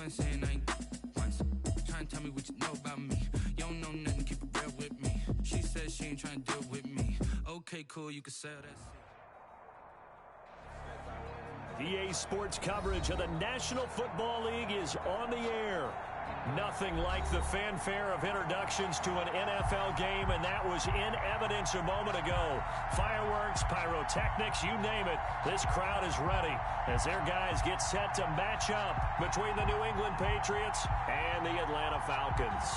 once saying I ain't once. Trying to tell me what you know about me. You don't know nothing, keep it real with me. She said she ain't trying to deal with me. Okay, cool, you can sell that shit. EA Sports coverage of the National Football League is on the air. Nothing like the fanfare of introductions to an NFL game, and that was in evidence a moment ago. Fireworks, pyrotechnics, you name it. This crowd is ready as their guys get set to match up between the New England Patriots and the Atlanta Falcons.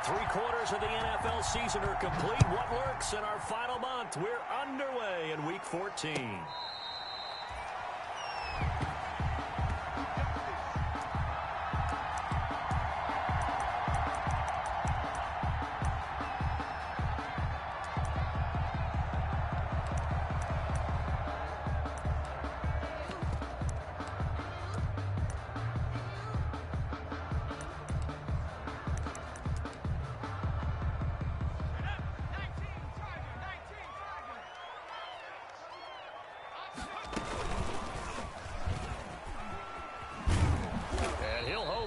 Three-quarters of the NFL season are complete. What works in our final month? We're underway in Week 14.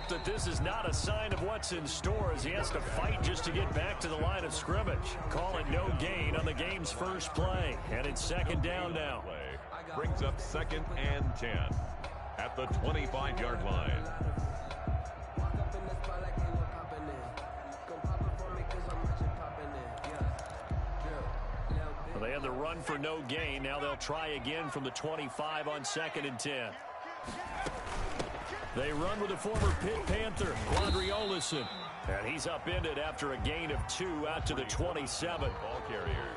That this is not a sign of what's in store as he has to fight just to get back to the line of scrimmage. Call it no gain on the game's first play. And it's second down now. Brings up 2nd and 10 at the 25-yard line. Well, they had the run for no gain. Now they'll try again from the 25 on 2nd and 10. They run with the former Pitt Panther, Quandre Olison. And he's upended after a gain of 2 out to the 27. Ball carrier.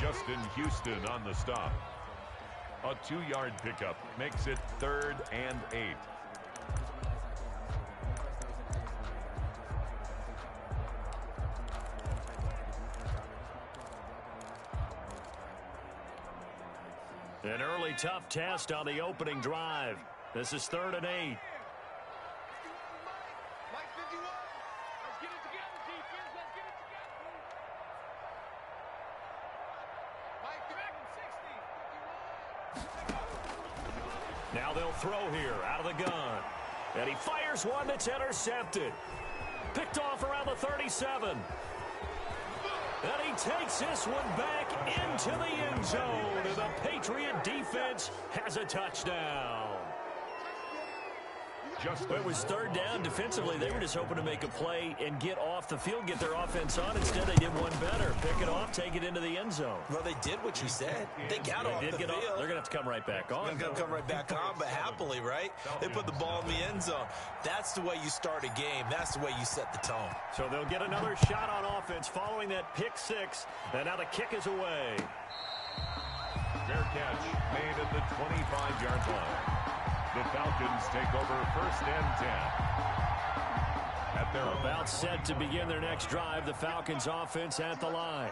Justin Houston on the stop. A 2-yard pickup makes it 3rd and 8. An early tough test on the opening drive. This is 3rd and 8. Now they'll throw here out of the gun. And he fires one that's intercepted. Picked off around the 37. And he takes this one back into the end zone. And the Patriot defense has a touchdown. It was 3rd down. Defensively, they were just hoping to make a play and get off the field, get their offense on. Instead, they did one better. Pick it off, take it into the end zone. Well, they did what you said. They got off the field. They're going to have to come right back on. They're going to come right back on, but happily, right? They put the ball in the end zone. That's the way you start a game. That's the way you set the tone. So they'll get another shot on offense following that pick 6. And now the kick is away. Fair catch made at the 25-yard line. The Falcons take over 1st and 10. At their about set to begin their next drive. The Falcons offense at the line.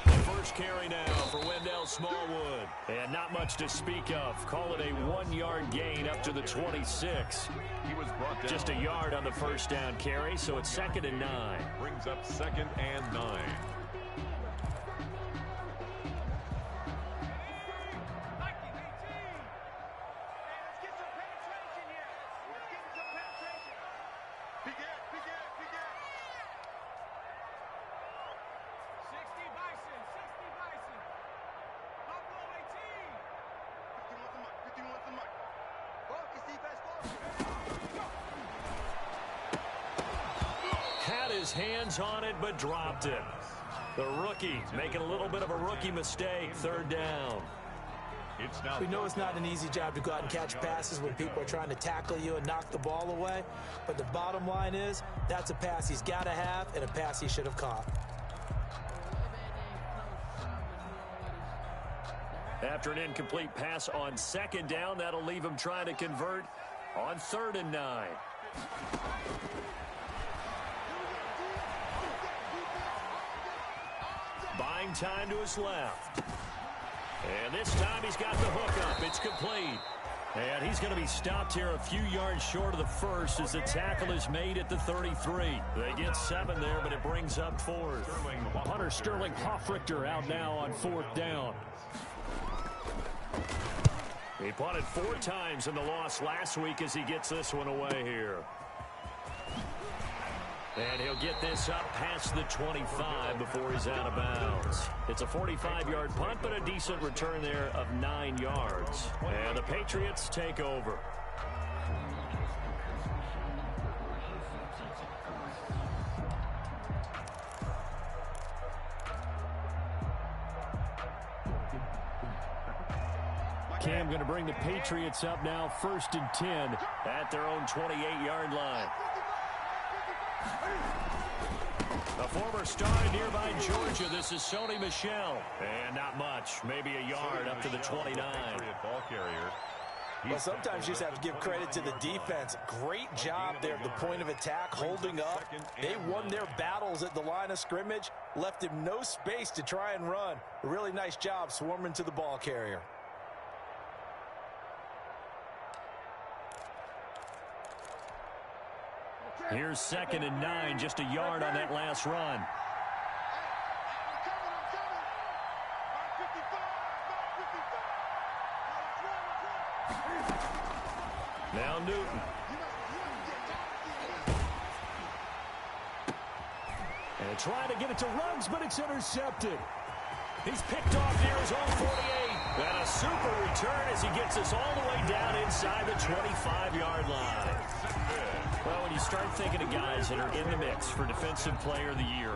The first carry now for Wendell Smallwood. And not much to speak of. Call it a 1-yard gain up to the 26. He was brought down. Just a yard on the first down carry, so it's 2nd and 9. Brings up 2nd and 9. Had his hands on it, but dropped it. The rookie making a little bit of a rookie mistake. 3rd down. We know it's not an easy job to go out and catch passes when people are trying to tackle you and knock the ball away. But the bottom line is, that's a pass he's got to have and a pass he should have caught. After an incomplete pass on 2nd down, that'll leave him trying to convert on 3rd and 9. Buying time to his left. And this time he's got the hook up. It's complete. And he's going to be stopped here a few yards short of the first as the tackle is made at the 33. They get 7 there, but it brings up 4th. Punter Sterling Hoffrichter out now on 4th down. He punted 4 times in the loss last week as he gets this one away here. And he'll get this up past the 25 before he's out of bounds. It's a 45-yard punt, but a decent return there of 9 yards. And the Patriots take over. Cam going to bring the Patriots up now, 1st and 10 at their own 28-yard line. A former star in nearby Georgia. This is Sony Michel. And not much. Maybe a yard up to the 29. Ball carrier. Well, sometimes you just have to give credit to the defense. Great job there at the point of attack, holding up. They won their battles at the line of scrimmage, left him no space to try and run. A really nice job swarming to the ball carrier. Here's 2nd and 9, just a yard on that last run. Now Newton. And trying to get it to Ruggs, but it's intercepted. He's picked off near his own 48. And a super return as he gets us all the way down inside the 25-yard line. Well, when you start thinking of guys that are in the mix for Defensive Player of the Year,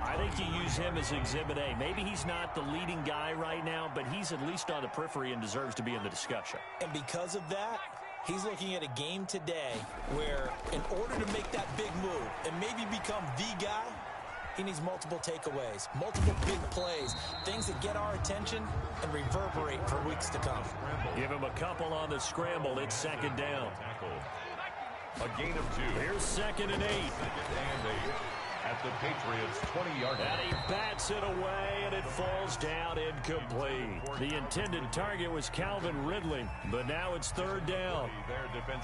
I think you use him as Exhibit A. Maybe he's not the leading guy right now, but he's at least on the periphery and deserves to be in the discussion. And because of that, he's looking at a game today where in order to make that big move and maybe become the guy, he needs multiple takeaways, multiple big plays, things that get our attention and reverberate for weeks to come. Give him a couple on the scramble. It's 2nd down. A gain of 2. Here's 2nd and 8. At the Patriots' 20-yard line. And he bats it away, and it falls down incomplete. The intended target was Calvin Ridley, but now it's 3rd down.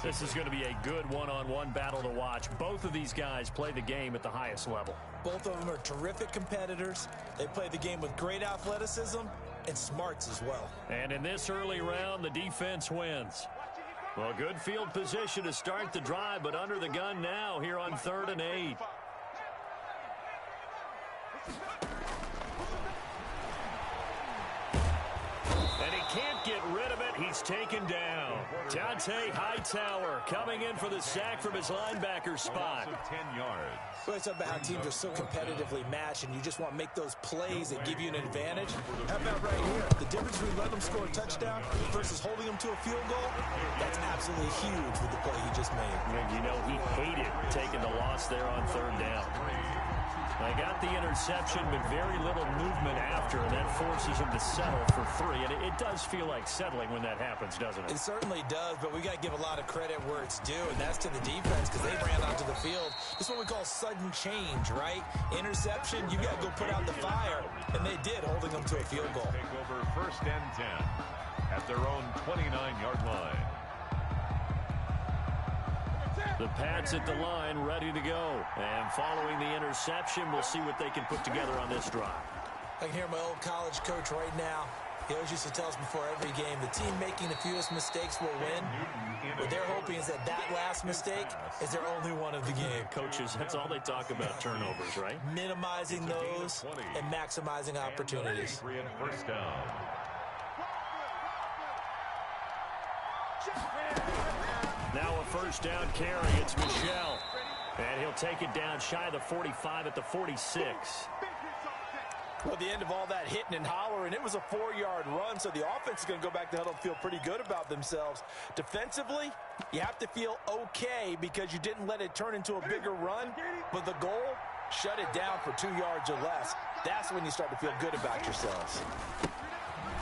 This is going to be a good one-on-one battle to watch. Both of these guys play the game at the highest level. Both of them are terrific competitors. They play the game with great athleticism and smarts as well. And in this early round, the defense wins. Well, good field position to start the drive, but under the gun now here on 3rd and 8. And he can't get rid of it. He's taken down. Dante Hightower coming in for the sack from his linebacker spot. 10 yards. Well, it's about how teams are so competitively matched, and you just want to make those plays that give you an advantage. How about right here? The difference between letting them score a touchdown versus holding them to a field goal, that's absolutely huge with the play he just made. And you know, he hated taking the loss there on 3rd down. They got the interception, but very little movement after, and that forces him to settle for 3. And it does feel like settling when that happens, doesn't it? It certainly does, but we got to give a lot of credit where it's due, and that's to the defense because they ran onto the field. This is what we call sudden change, right? Interception, you got to go put out the fire, and they did, holding them to a field goal. Take over 1st and 10 at their own 29-yard line. The Pats at the line, ready to go. And following the interception, we'll see what they can put together on this drive. I can hear my old college coach right now. He always used to tell us before every game, the team making the fewest mistakes will win. What they're hoping is that last mistake is their only one of the game. Coaches, that's all they talk about, turnovers, right? Minimizing those and maximizing opportunities. 1st down. Now a 1st down carry. It's Michel. And he'll take it down shy of the 45 at the 46. Well, the end of all that hitting and hollering, it was a 4-yard run, so the offense is going to go back to huddle and feel pretty good about themselves. Defensively, you have to feel okay because you didn't let it turn into a bigger run, but the goal, shut it down for 2 yards or less. That's when you start to feel good about yourselves.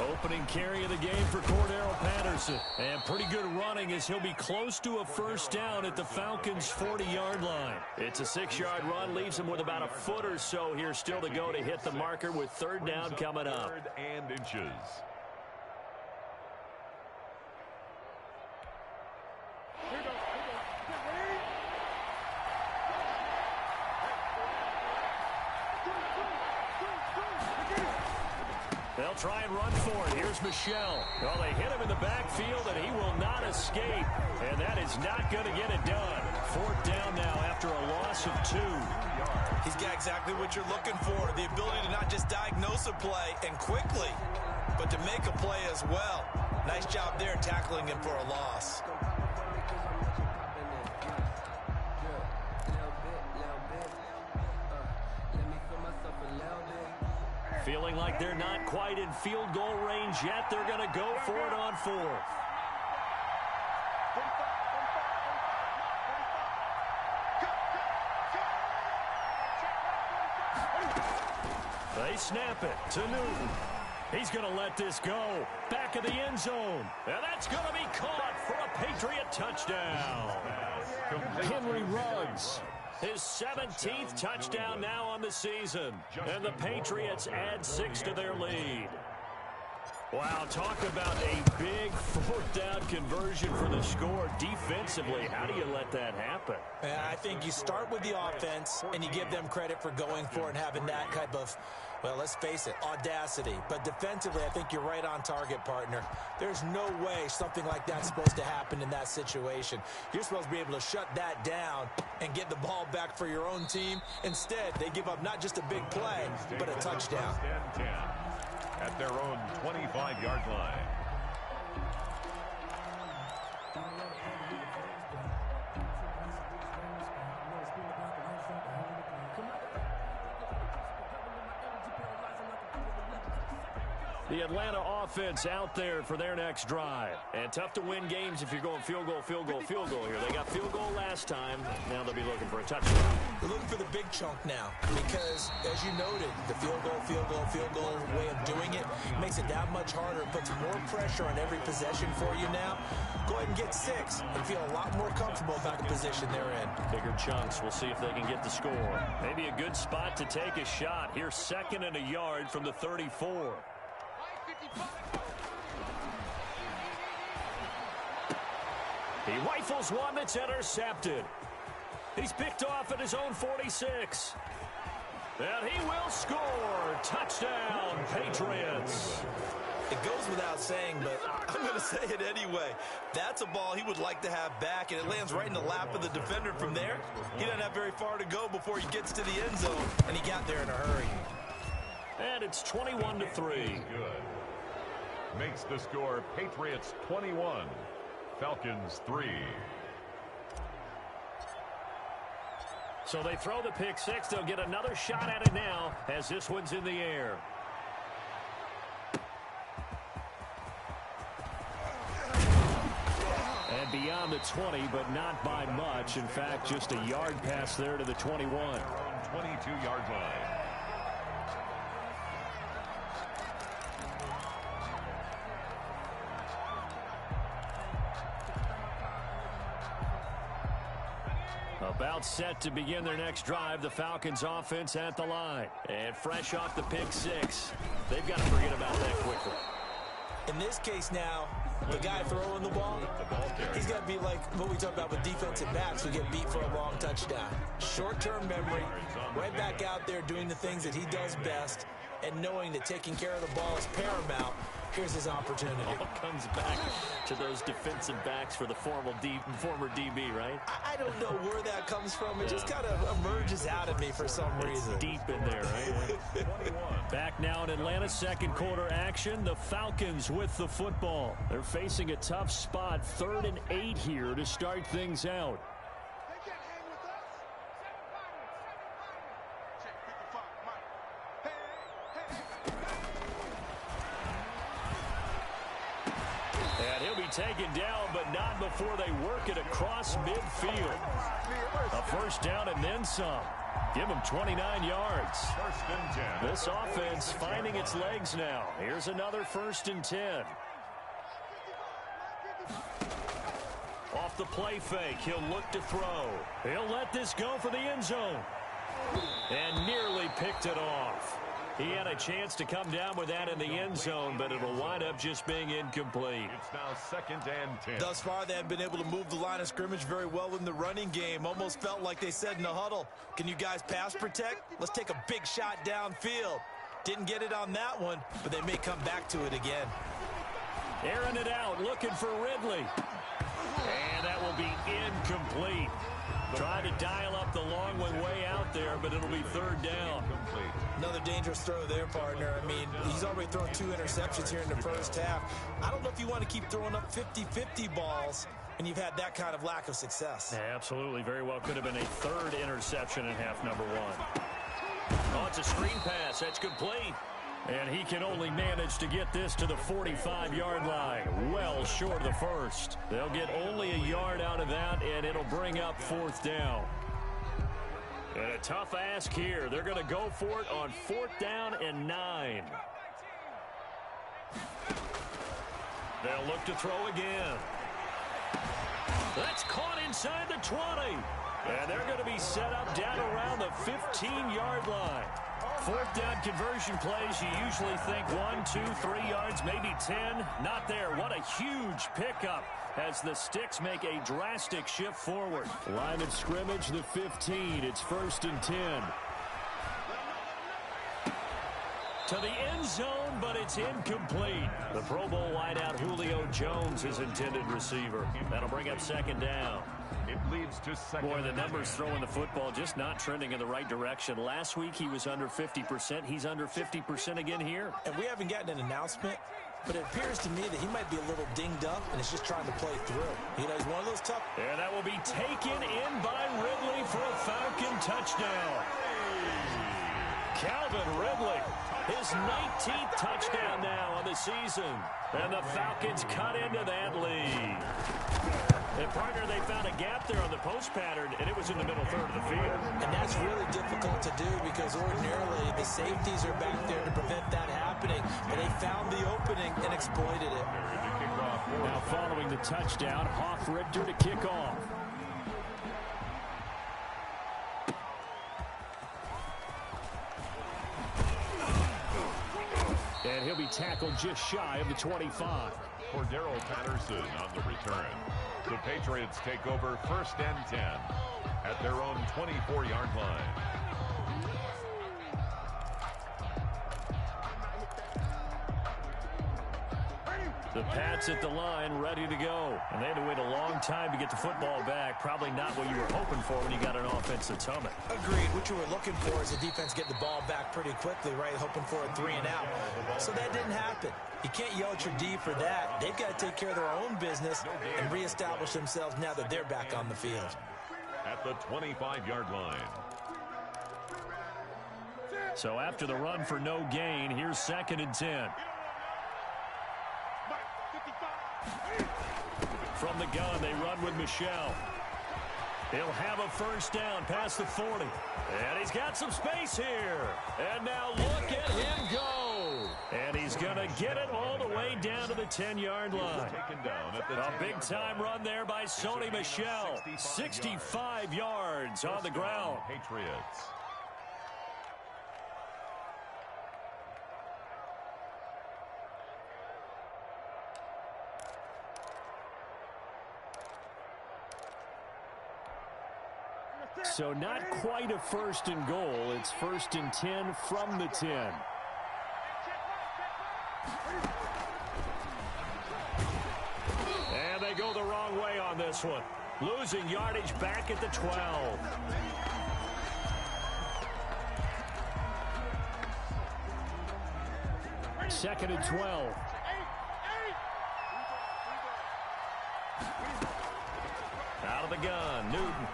Opening carry of the game for Cordero Patterson. And pretty good running as he'll be close to a 1st down at the Falcons' 40-yard line. It's a 6-yard run, leaves him with about a foot or so here still to go to hit the marker with 3rd down coming up. 3rd and inches. They'll try and run for it. Here's Michel. Well, they hit him in the backfield, and he will not escape. And that is not going to get it done. 4th down now after a loss of 2. He's got exactly what you're looking for, the ability to not just diagnose a play and quickly, but to make a play as well. Nice job there tackling him for a loss. Feeling like they're not quite in field goal range yet. They're going to go for it on 4th. They snap it to Newton. He's going to let this go. Back of the end zone. And that's going to be caught for a Patriot touchdown. Henry Ruggs. His 17th touchdown now on the season. And the Patriots add 6 to their lead. Wow, talk about a big 4th down conversion for the score. Defensively, how do you let that happen? I think you start with the offense, and you give them credit for going for it and having that type of, well, let's face it, audacity. But defensively, I think you're right on target, partner. There's no way something like that's supposed to happen in that situation. You're supposed to be able to shut that down and get the ball back for your own team. Instead, they give up not just a big play, but a touchdown. At their own 25-yard line. The Atlanta offense out there for their next drive. And tough to win games if you're going field goal, field goal, field goal here. They got field goal last time. Now they'll be looking for a touchdown. They're looking for the big chunk now because, as you noted, the field goal way of doing it makes it that much harder, puts more pressure on every possession for you now. Go ahead and get 6 and feel a lot more comfortable about the position they're in. Bigger chunks. We'll see if they can get the score. Maybe a good spot to take a shot. Here's 2nd and a yard from the 34. He rifles one that's intercepted. He's picked off at his own 46. And he will score. Touchdown, Patriots. It goes without saying, but I'm going to say it anyway. That's a ball he would like to have back, and it lands right in the lap of the defender from there. He doesn't have very far to go before he gets to the end zone, and he got there in a hurry. And it's 21-3. Good. Makes the score Patriots 21, Falcons 3. So they throw the pick 6. They'll get another shot at it now as this one's in the air. And beyond the 20, but not by much. In fact, just a yard pass there to the 21. 22-yard line. About set to begin their next drive. The Falcons offense at the line. And fresh off the pick 6. They've got to forget about that quickly. In this case now, the guy throwing the ball, he's got to be like what we talk about with defensive backs who get beat for a long touchdown. Short-term memory, right back out there doing the things that he does best, and knowing that taking care of the ball is paramount. Here's his opportunity. All comes back to those defensive backs for the former DB, right? I don't know where that comes from. It just kind of emerges out of me for some reason. Deep in there, right? Back now in Atlanta, second quarter action. The Falcons with the football. They're facing a tough spot. 3rd and 8 here to start things out. Taken down, but not before they work it across midfield. A first down and then some. Give them 29 yards. 1st and 10. This offense finding its legs now. Here's another 1st and 10. Off the play fake, he'll look to throw. He'll let this go for the end zone. And nearly picked it off. He had a chance to come down with that in the end zone, but it'll wind up just being incomplete. It's now 2nd and 10. Thus far, they haven't been able to move the line of scrimmage very well in the running game. Almost felt like they said in the huddle, can you guys pass protect? Let's take a big shot downfield. Didn't get it on that one, but they may come back to it again. Airing it out, looking for Ridley. And that will be incomplete. Trying to dial up the long one way out there, but it'll be third down. Another dangerous throw there, partner. I mean, he's already thrown 2 interceptions here in the first half. I don't know if you want to keep throwing up 50-50 balls when you've had that kind of lack of success. Yeah, absolutely. Very well could have been a third interception in half number 1. Oh, it's a screen pass. That's complete. And he can only manage to get this to the 45-yard line. Well short of the first. They'll get only a yard out of that, and it'll bring up fourth down. And a tough ask here. They're going to go for it on 4th down and 9. They'll look to throw again. That's caught inside the 20. And they're going to be set up down around the 15-yard line. 4th down conversion plays, you usually think 1, 2, 3 yards, maybe 10. Not there. What a huge pickup as the Sticks make a drastic shift forward. Line of scrimmage, the 15. It's 1st and 10. To the end zone, but it's incomplete. The Pro Bowl wideout Julio Jones, his intended receiver. That'll bring up 2nd down. It leads to second. Boy, the numbers throwing the football just not trending in the right direction. Last week he was under 50%. He's under 50% again here. And we haven't gotten an announcement, but it appears to me that he might be a little dinged up and is just trying to play through. You know, he's one of those tough. And that will be taken in by Ridley for a Falcon touchdown. Calvin Ridley, his 19th touchdown now on the season. And the Falcons cut into that lead. And, partner, they found a gap there on the post pattern, and it was in the middle third of the field. And that's really difficult to do because ordinarily the safeties are back there to prevent that happening. But they found the opening and exploited it. Now following the touchdown, Hoff-Richter to kick off. And he'll be tackled just shy of the 25. Cordero Patterson on the return. The Patriots take over 1st and 10 at their own 24-yard line. The Pats at the line, ready to go. And they had to wait a long time to get the football back. Probably not what you were hoping for when you got an offense that's humming. Agreed. What you were looking for is the defense getting the ball back pretty quickly, right? Hoping for a 3 and out. So that didn't happen. You can't yell at your D for that. They've got to take care of their own business and reestablish themselves now that they're back on the field. At the 25-yard line. So after the run for no gain, here's 2nd and 10. From the gun, they run with Michel. He'll have a 1st down past the 40. And he's got some space here. And now look at him go. And he's going to get it all the way down to the 10-yard line. A big-time run there by Sony Michel. 65 yards on the ground. Patriots. So not quite a 1st and goal. It's 1st and 10 from the 10. And they go the wrong way on this one. Losing yardage back at the 12. Second and 12. Out of the gun, Newton.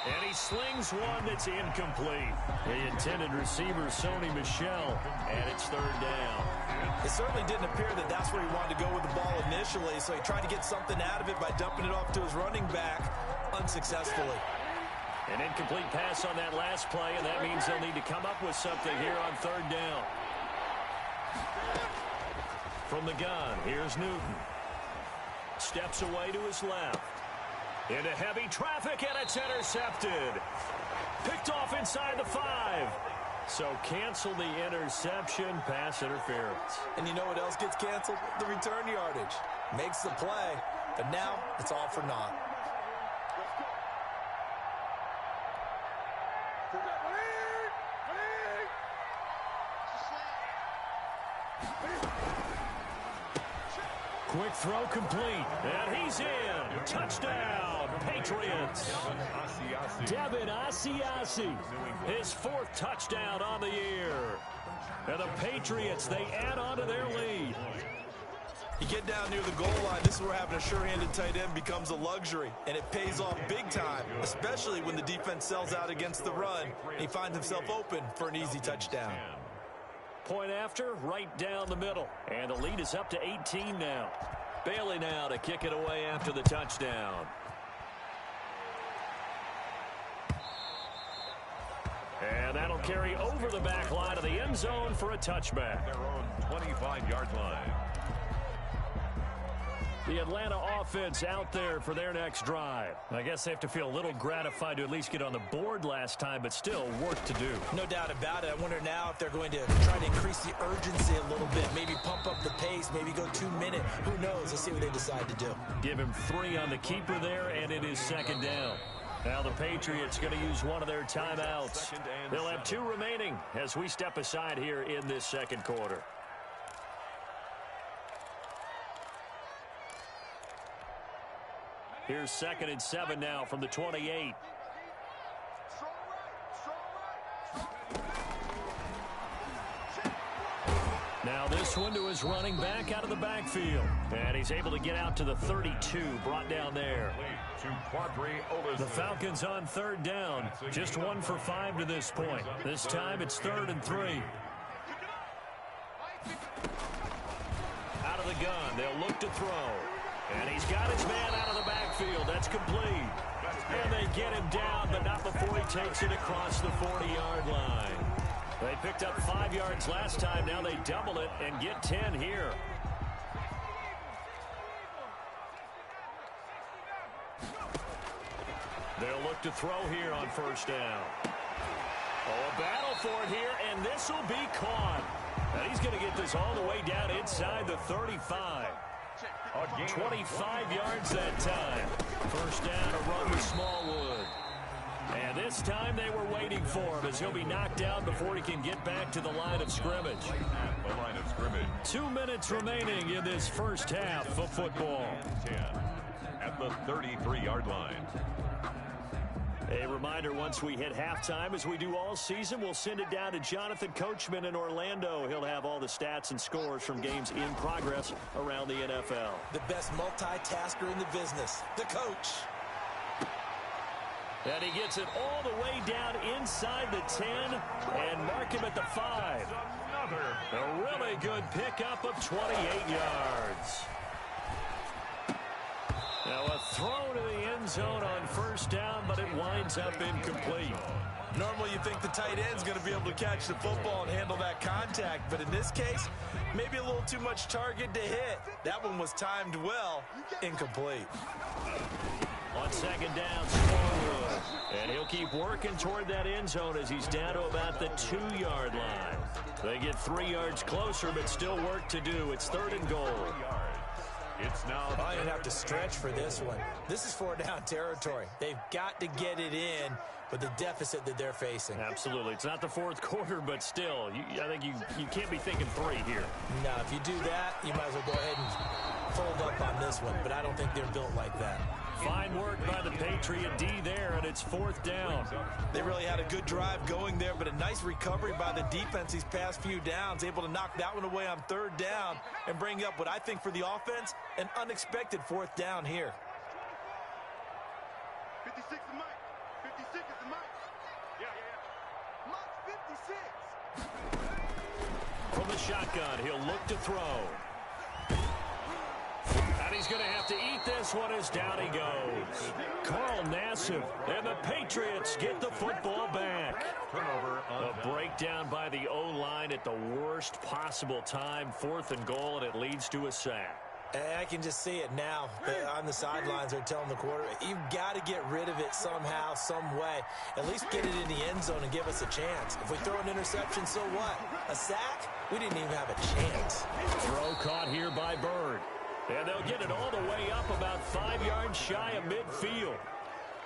And he slings one that's incomplete. The intended receiver, Sony Michel, and it's 3rd down. It certainly didn't appear that that's where he wanted to go with the ball initially, so he tried to get something out of it by dumping it off to his running back unsuccessfully. An incomplete pass on that last play, and that means they'll need to come up with something here on 3rd down. From the gun, here's Newton. Steps away to his left. Into heavy traffic, and it's intercepted. Picked off inside the 5. So cancel the interception, pass interference. And you know what else gets canceled? The return yardage. Makes the play, but now it's all for naught. Quick throw complete, and he's in. Touchdown, Patriots. Devin Asiasi, his 4th touchdown on the year. And the Patriots, they add on to their lead. You get down near the goal line, this is where having a sure-handed tight end becomes a luxury, and it pays off big time, especially when the defense sells out against the run. He finds himself open for an easy touchdown. Point after, right down the middle. And the lead is up to 18 now. Bailey now to kick it away after the touchdown. And that'll carry over the back line of the end zone for a touchback. Their own 25-yard line. The Atlanta offense out there for their next drive. I guess they have to feel a little gratified to at least get on the board last time, but still work to do. No doubt about it. I wonder now if they're going to try to increase the urgency a little bit, maybe pump up the pace, maybe go 2 minute. Who knows? Let's see what they decide to do. Give him 3 on the keeper there, and it is 2nd down. Now the Patriots going to use one of their timeouts. They'll have 2 remaining as we step aside here in this 2nd quarter. Here's 2nd and 7 now from the 28. Now this one to his running back out of the backfield. And he's able to get out to the 32, brought down there. The Falcons on 3rd down. Just 1 for 5 to this point. This time it's 3rd and 3. Out of the gun, they'll look to throw. And he's got his man out of the backfield. That's complete. And they get him down, but not before he takes it across the 40-yard line. They picked up 5 yards last time. Now they double it and get 10 here. They'll look to throw here on 1st down. Oh, a battle for it here, and this will be caught. And he's going to get this all the way down inside the 35. 25 yards that time. 1st down, a run with Smallwood. And this time they were waiting for him as he'll be knocked down before he can get back to the line of scrimmage. 2 minutes remaining in this 1st half of football. 10 at the 33-yard line. A reminder, once we hit halftime, as we do all season, we'll send it down to Jonathan Coachman in Orlando. He'll have all the stats and scores from games in progress around the NFL. The best multitasker in the business, the coach. And he gets it all the way down inside the 10 and mark him at the 5. A really good pickup of 28 yards. Now a throw to the end zone on 1st down, but it winds up incomplete. Normally you think the tight end's going to be able to catch the football and handle that contact, but in this case, maybe a little too much target to hit. That one was timed well, incomplete. On 2nd down, Smallwood. And he'll keep working toward that end zone as he's down to about the 2-yard line. They get 3 yards closer, but still work to do. It's 3rd and goal. It's now. I didn't have to stretch for this one. This is 4th down territory. They've got to get it in with the deficit that they're facing. Absolutely. It's not the 4th quarter, but still, I think you can't be thinking 3 here. No, if you do that, you might as well go ahead and fold up on this one, but I don't think they're built like that. Fine work by the Patriot D there, and it's 4th down. They really had a good drive going there, but a nice recovery by the defense these past few downs, able to knock that one away on 3rd down and bring up what I think for the offense, an unexpected 4th down here. 56 is Mike. 56 is the Mike. Yeah. Mike 56. From the shotgun, he'll look to throw. And he's going to have to eat this one as down he goes. Carl Nassib and the Patriots get the football back. Turnover on A breakdown by the O-line at the worst possible time. 4th and goal, and it leads to a sack. I can just see it now. On the sidelines, they're telling the quarterback, you've got to get rid of it somehow, some way. At least get it in the end zone and give us a chance. If we throw an interception, so what? A sack? We didn't even have a chance. Throw caught here by Bird. And they'll get it all the way up about 5 yards shy of midfield.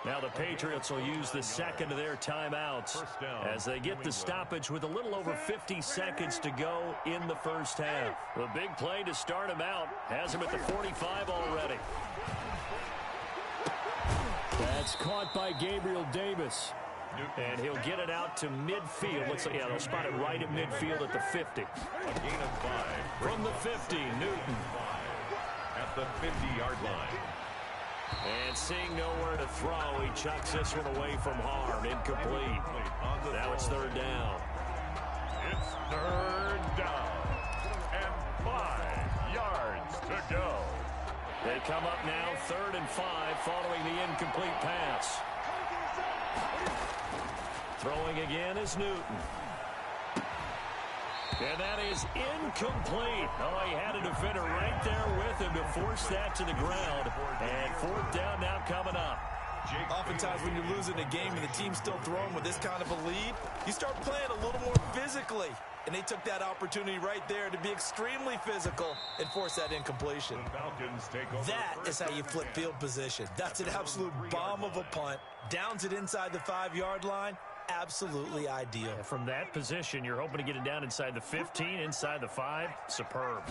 Now the Patriots will use the second of their timeouts as they get the stoppage with a little over 50 seconds to go in the first half. The big play to start him out has him at the 45 already. That's caught by Gabriel Davis. And he'll get it out to midfield. Looks like, yeah, they'll spot it right at midfield at the 50. A gain of 5. From the 50, Newton. At the 50-yard line. And seeing nowhere to throw, he chucks this one away from harm. Incomplete. Now it's third down. It's third down. And 5 yards to go. They come up now, 3rd and 5, following the incomplete pass. Throwing again is Newton. And that is incomplete. Oh, he had a defender right there with him to force that to the ground. And 4th down now coming up. Oftentimes when you're losing a game and the team's still throwing with this kind of a lead, you start playing a little more physically. And they took that opportunity right there to be extremely physical and force that incompletion. That is how you flip field position. That's an absolute bomb of a punt. Downs it inside the 5-yard line. Absolutely ideal. Yeah, from that position, you're hoping to get it down inside the 15, inside the 5. Superb.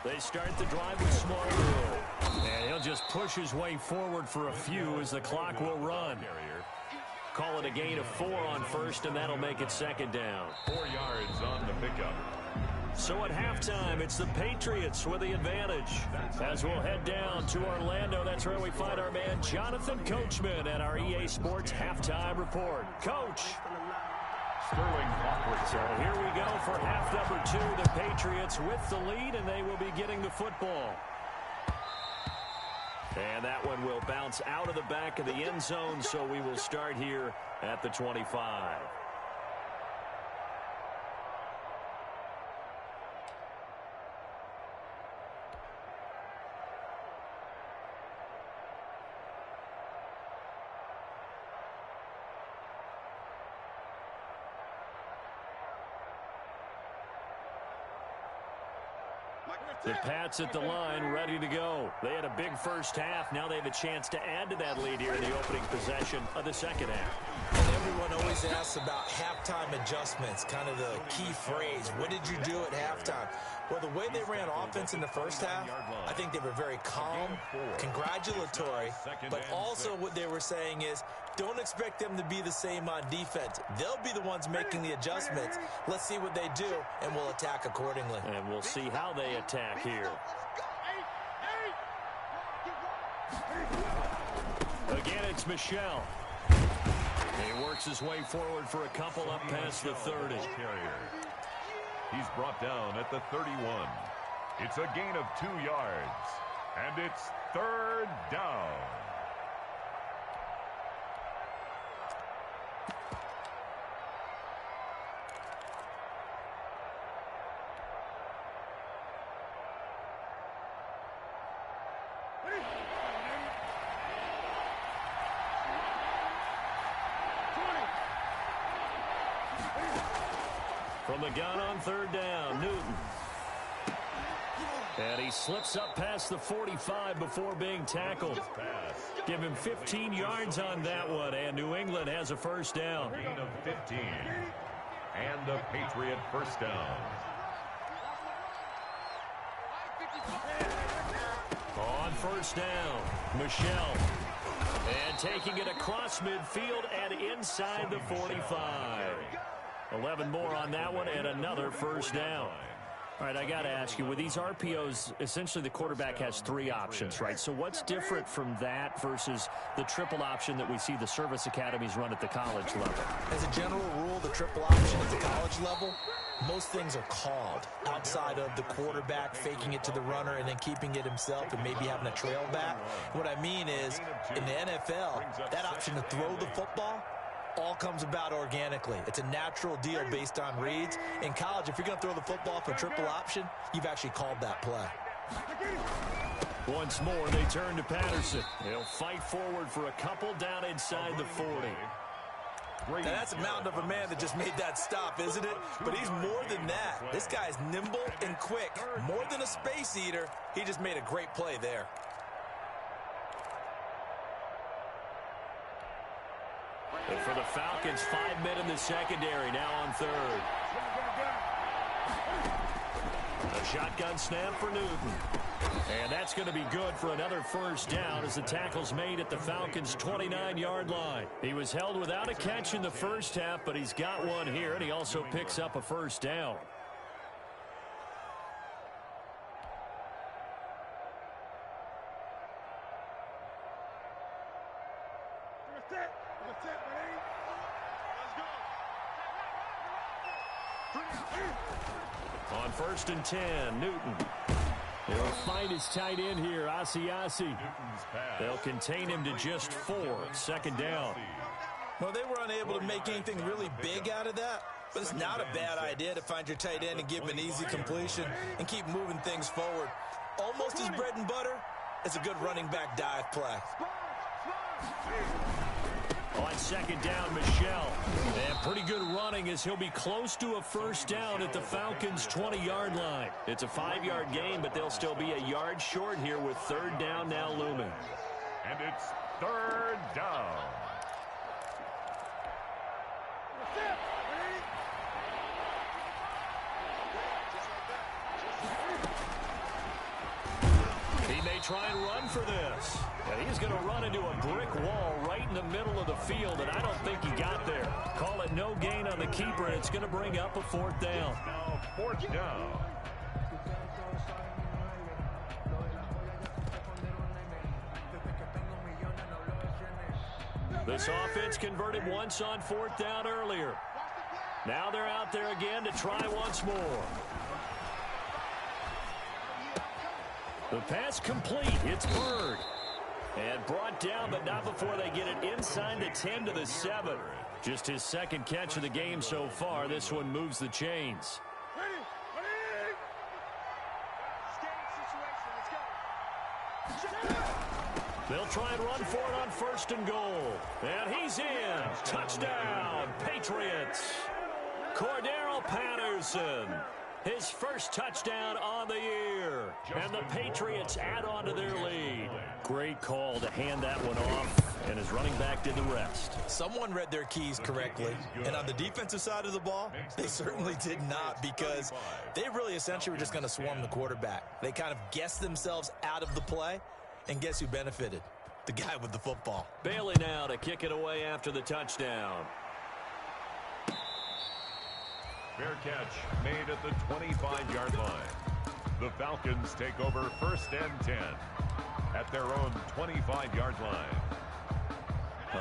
They start the drive with Smallwood. And he'll just push his way forward for a few as the clock will run. Call it a gain of 4 on first, and that'll make it 2nd down. 4 yards on the pickup. So at halftime, it's the Patriots with the advantage. As we'll head down to Orlando, that's where we find our man Jonathan Coachman at our EA Sports Halftime Report. Coach. Sterling awkward. So here we go for half number 2. The Patriots with the lead, and they will be getting the football. And that one will bounce out of the back of the end zone, so we will start here at the 25. The Pats at the line, ready to go. They had a big first half. Now they have a chance to add to that lead here in the opening possession of the second half. And everyone always asks about halftime adjustments, kind of the key phrase. What did you do at halftime? Well, the way they ran offense in the first half, I think they were very calm, congratulatory, but also what they were saying is, don't expect them to be the same on defense. They'll be the ones making the adjustments. Let's see what they do, and we'll attack accordingly. And we'll see how they attack here. Again, it's Michel. He works his way forward for a couple up past the 30. He's brought down at the 31. It's a gain of 2 yards, and it's 3rd down. From the gun on 3rd down, Newton. And he slips up past the 45 before being tackled. Give him 15 yards on that one, and New England has a first down. Gain of 15, and a Patriot first down. On first down, Michel. And taking it across midfield and inside the 45. 11 more on that one and another first down. All right, I got to ask you, with these RPOs, essentially the quarterback has 3 options, right? So what's different from that versus the triple option that we see the service academies run at the college level? As a general rule, the triple option at the college level, most things are called outside of the quarterback faking it to the runner and then keeping it himself and maybe having a trail back. What I mean is, in the NFL, that option to throw the football all comes about organically. It's a natural deal based on reads. In college, if you're going to throw the football for triple option, you've actually called that play. Once more, they turn to Patterson. He'll fight forward for a couple down inside the 40. Now, that's a mountain of a man that just made that stop, isn't it? But he's more than that. This guy's nimble and quick. More than a space eater, he just made a great play there. And for the Falcons, 5 men in the secondary, now on third. A shotgun snap for Newton. And that's going to be good for another first down as the tackle's made at the Falcons' 29-yard line. He was held without a catch in the first half, but he's got one here, and he also picks up a first down. On 1st and 10, Newton. He'll find his tight end here, Asiasi. They'll contain him to just 4. Second down. Well, they were unable to make anything really big out of that, but it's not a bad idea to find your tight end and give him an easy completion and keep moving things forward. Almost his bread and butter is a good running back dive play. On second down, Michel. And pretty good running as he'll be close to a first down at the Falcons' 20-yard line. It's a 5-yard gain, but they'll still be a yard short here with third down now looming. And it's third down. He may try and run for this. And he's going to run into a brick wall right in the middle of the field, and I don't think he got there. Call it no gain on the keeper, and it's going to bring up a fourth down. Now fourth down. This offense converted once on fourth down earlier. Now they're out there again to try once more. The pass complete. It's Bird. And brought down, but not before they get it inside the 10 to the 7. Just his second catch of the game so far. This one moves the chains. They'll try and run for it on 1st and goal. And he's in. Touchdown, Patriots. Cordero Patterson. His first touchdown on the year. And the Patriots add on to their lead. Great call to hand that one off, and his running back did the rest. Someone read their keys correctly, and on the defensive side of the ball, they certainly did not, because they really essentially were just going to swarm the quarterback. They kind of guessed themselves out of the play, and guess who benefited? The guy with the football. Bailey now to kick it away after the touchdown. Fair catch made at the 25-yard line. The Falcons take over 1st and 10 at their own 25-yard line.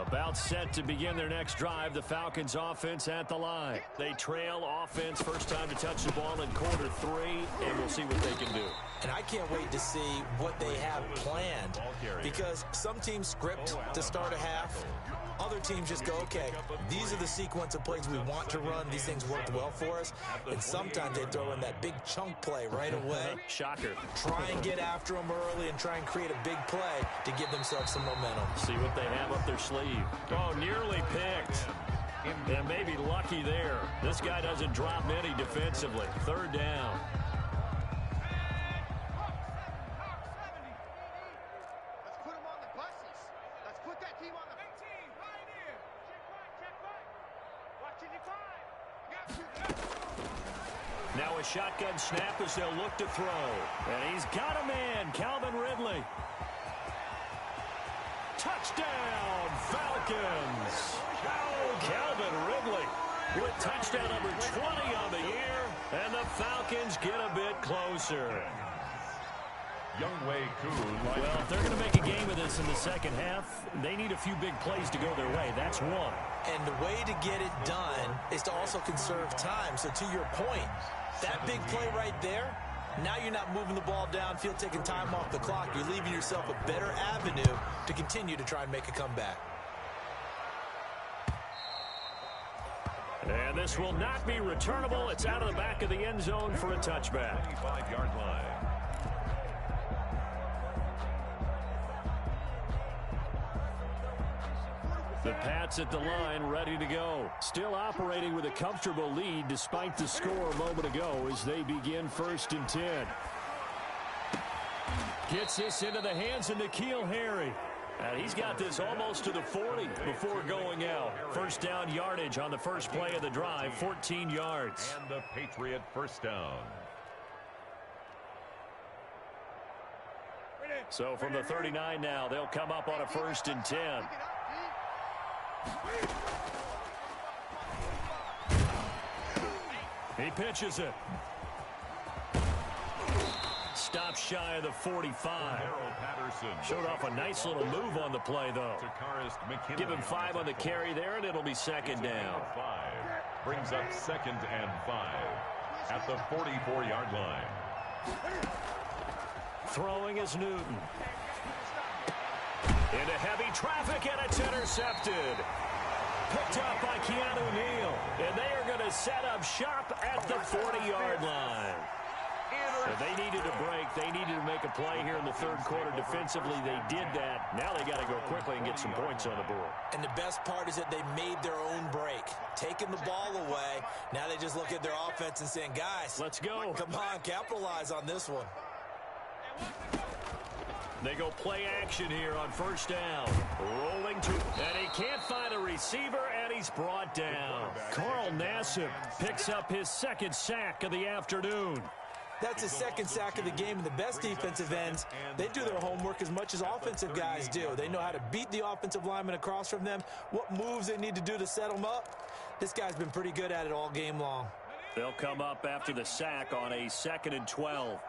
About set to begin their next drive, the Falcons offense at the line. They trail offense, first time to touch the ball in quarter 3, and we'll see what they can do. And I can't wait to see what they have planned, because some teams script to start a half. Other teams just go, okay, these are the sequence of plays we want to run. These things worked well for us. And sometimes they throw in that big chunk play right away. Shocker. Try and get after them early and try and create a big play to give themselves some momentum. See what they have up their sleeve. Oh, nearly picked. And maybe lucky there. This guy doesn't drop many defensively. Third down. Now a shotgun snap as they'll look to throw. And he's got a man, Calvin Ridley. Touchdown, Falcons. Oh, Calvin Ridley with touchdown number 20 on the year. And the Falcons get a bit closer. Well, if they're going to make a game of this in the second half, they need a few big plays to go their way. That's one. And the way to get it done is to also conserve time. So to your point, that big play right there, now you're not moving the ball downfield, taking time off the clock. You're leaving yourself a better avenue to continue to try and make a comeback. And this will not be returnable. It's out of the back of the end zone for a touchback. 25-yard line. The Pats at the line, ready to go. Still operating with a comfortable lead despite the score a moment ago as they begin 1st and 10. Gets this into the hands of N'Keal Harry. And he's got this almost to the 40 before going out. First down yardage on the first play of the drive, 14 yards. And the Patriot first down. So from the 39 now, they'll come up on a 1st and 10. He pitches it. Stops shy of the 45. Showed off a nice little move on the play, though. Give him 5 on the carry there, and it'll be 2nd down. Brings up 2nd and 5 at the 44-yard line. Throwing is Newton. Into heavy traffic, and it's intercepted. Picked up by Keanu Neal. And they are going to set up shop at the 40-yard line. And they needed a break. They needed to make a play here in the 3rd quarter. Defensively, they did that. Now they got to go quickly and get some points on the board. And the best part is that they made their own break. Taking the ball away. Now they just look at their offense and saying, guys, let's go. Come on, capitalize on this one. They go play action here on 1st down. Rolling to, and he can't find a receiver, and he's brought down. Carl Nassib picks up his 2nd sack of the afternoon. That's his 2nd sack of the game, and the best defensive ends, they do their homework as much as offensive guys do. They know how to beat the offensive lineman across from them, what moves they need to do to set them up. This guy's been pretty good at it all game long. They'll come up after the sack on a 2nd and 12.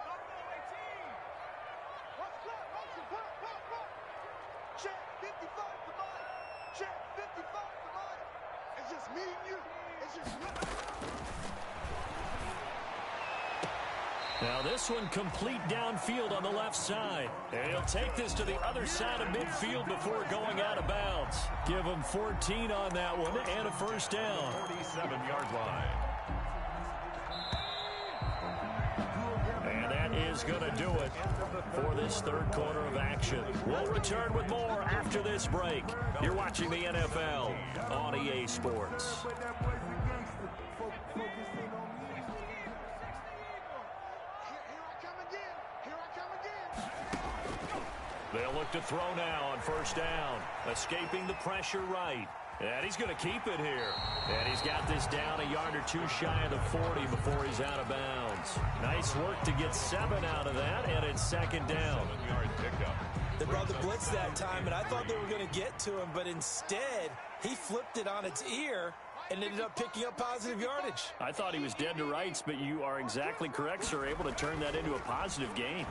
Now this one complete downfield on the left side. And he'll take this to the other side of midfield before going out of bounds. Give him 14 on that one and a 1st down. 47-yard line. And that is going to do it for this 3rd quarter of action. We'll return with more after this break. You're watching the NFL on EA Sports. They'll look to throw now on 1st down. Escaping the pressure right. And he's going to keep it here. And he's got this down a yard or 2 shy of the 40 before he's out of bounds. Nice work to get 7 out of that, and it's 2nd down. 7-yard pickup. They brought the blitz that time, and I thought they were going to get to him, but instead, he flipped it on its ear and ended up picking up positive yardage. I thought he was dead to rights, but you are exactly correct, sir, able to turn that into a positive gain.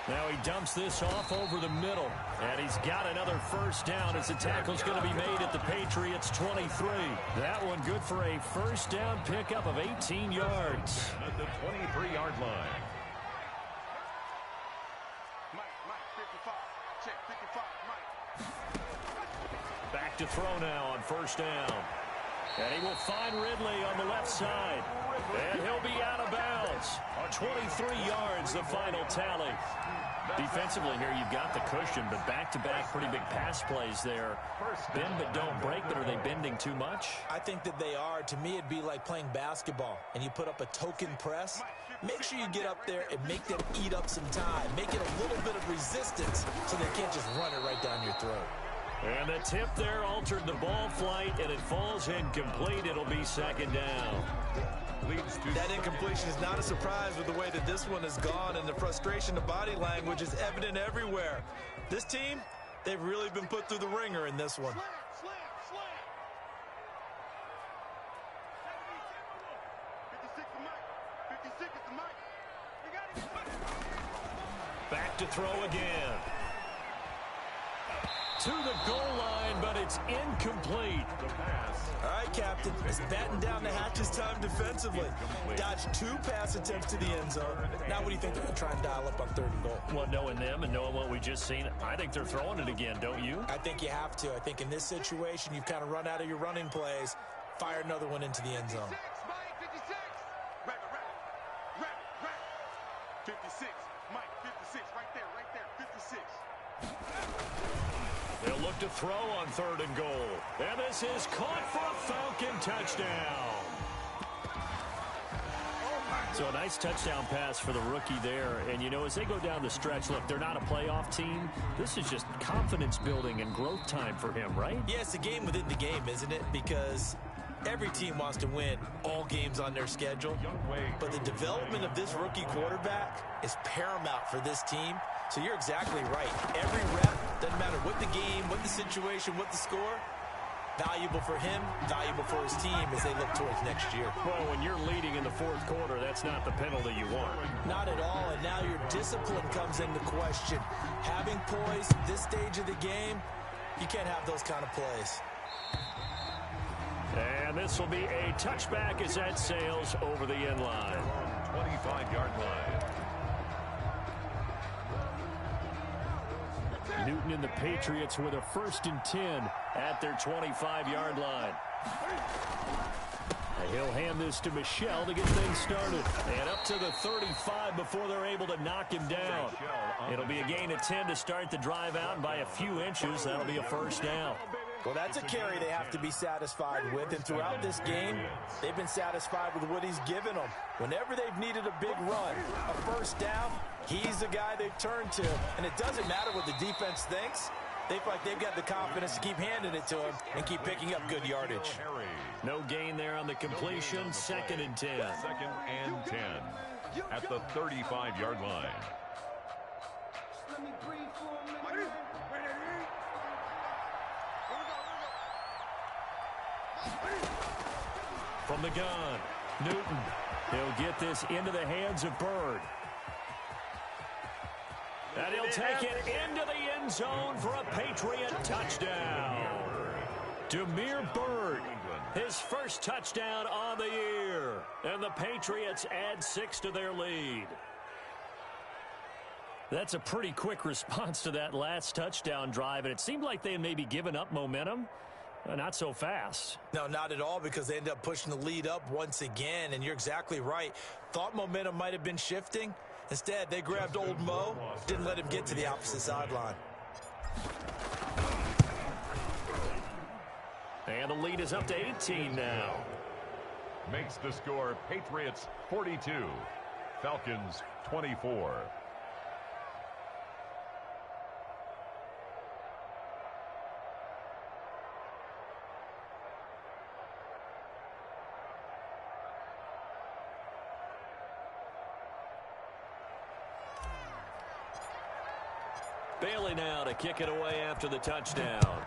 Now he dumps this off over the middle, and he's got another 1st down as the tackle's going to be made at the Patriots' 23. That one good for a 1st down pickup of 18 yards. At the 23-yard line. Back to throw now on 1st down. And he will find Ridley on the left side. And he'll be out of bounds. 23 yards, the final tally. Defensively here, you've got the cushion, but back-to-back pretty big pass plays there. Bend but don't break, but are they bending too much? I think that they are. To me, it'd be like playing basketball, and you put up a token press. Make sure you get up there and make them eat up some time. Make it a little bit of resistance so they can't just run it right down your throat. And the tip there altered the ball flight, and it falls incomplete. It'll be 2nd down. That incompletion is not a surprise with the way that this one has gone, and the frustration of body language is evident everywhere. This team, they've really been put through the ringer in this one. Back to throw again. To the goal line, but it's incomplete. All right, Captain. It's batting down the hatches time defensively. Dodged 2 pass attempts to the end zone. Now what do you think they're going to try and dial up on 3rd and goal? Well, knowing them and knowing what we just seen, I think they're throwing it again, don't you? I think you have to. I think in this situation, you've kind of run out of your running plays. Fire another one into the end zone. 56, Mike, 56, right there, 56. They'll look to throw on 3rd and goal. And this is caught for a Falcon touchdown. So a nice touchdown pass for the rookie there. And, you know, as they go down the stretch, look, they're not a playoff team. This is just confidence building and growth time for him, right? Yeah, it's a game within the game, isn't it? Because every team wants to win all games on their schedule. But the development of this rookie quarterback is paramount for this team. So you're exactly right. Every rep, doesn't matter what the game, what the situation, what the score, valuable for him, valuable for his team as they look towards next year. Well, when you're leading in the fourth quarter, that's not the penalty you want. Not at all, and now your discipline comes into question. Having poise this stage of the game, you can't have those kind of plays. And this will be a touchback as that sails over the end line. 25-yard line. Newton and the Patriots with a 1st and 10 at their 25-yard line. And he'll hand this to Michel to get things started. And up to the 35 before they're able to knock him down. It'll be a gain of 10 to start the drive out, and by a few inches, that'll be a first down. Well, that's a carry they have to be satisfied with, and throughout this game, they've been satisfied with what he's given them. Whenever they've needed a big run, a first down, he's the guy they've turned to. And it doesn't matter what the defense thinks. They feel like they've got the confidence to keep handing it to him and keep picking up good yardage. No gain there on the completion. 2nd and 10. 2nd and 10 at the 35-yard line. From the gun, Newton. He'll get this into the hands of Byrd. And he'll take it into the end zone for a Patriot touchdown. Damiere Byrd, his first touchdown on the year. And the Patriots add 6 to their lead. That's a pretty quick response to that last touchdown drive, and it seemed like they had maybe given up momentum. Not so fast. No, not at all, because they end up pushing the lead up once again, and you're exactly right. Thought momentum might have been shifting. Instead, they grabbed old Mo, didn't let him get to the opposite sideline. And the lead is up to 18 now. Makes the score Patriots 42, Falcons 24. Bailey now to kick it away after the touchdown.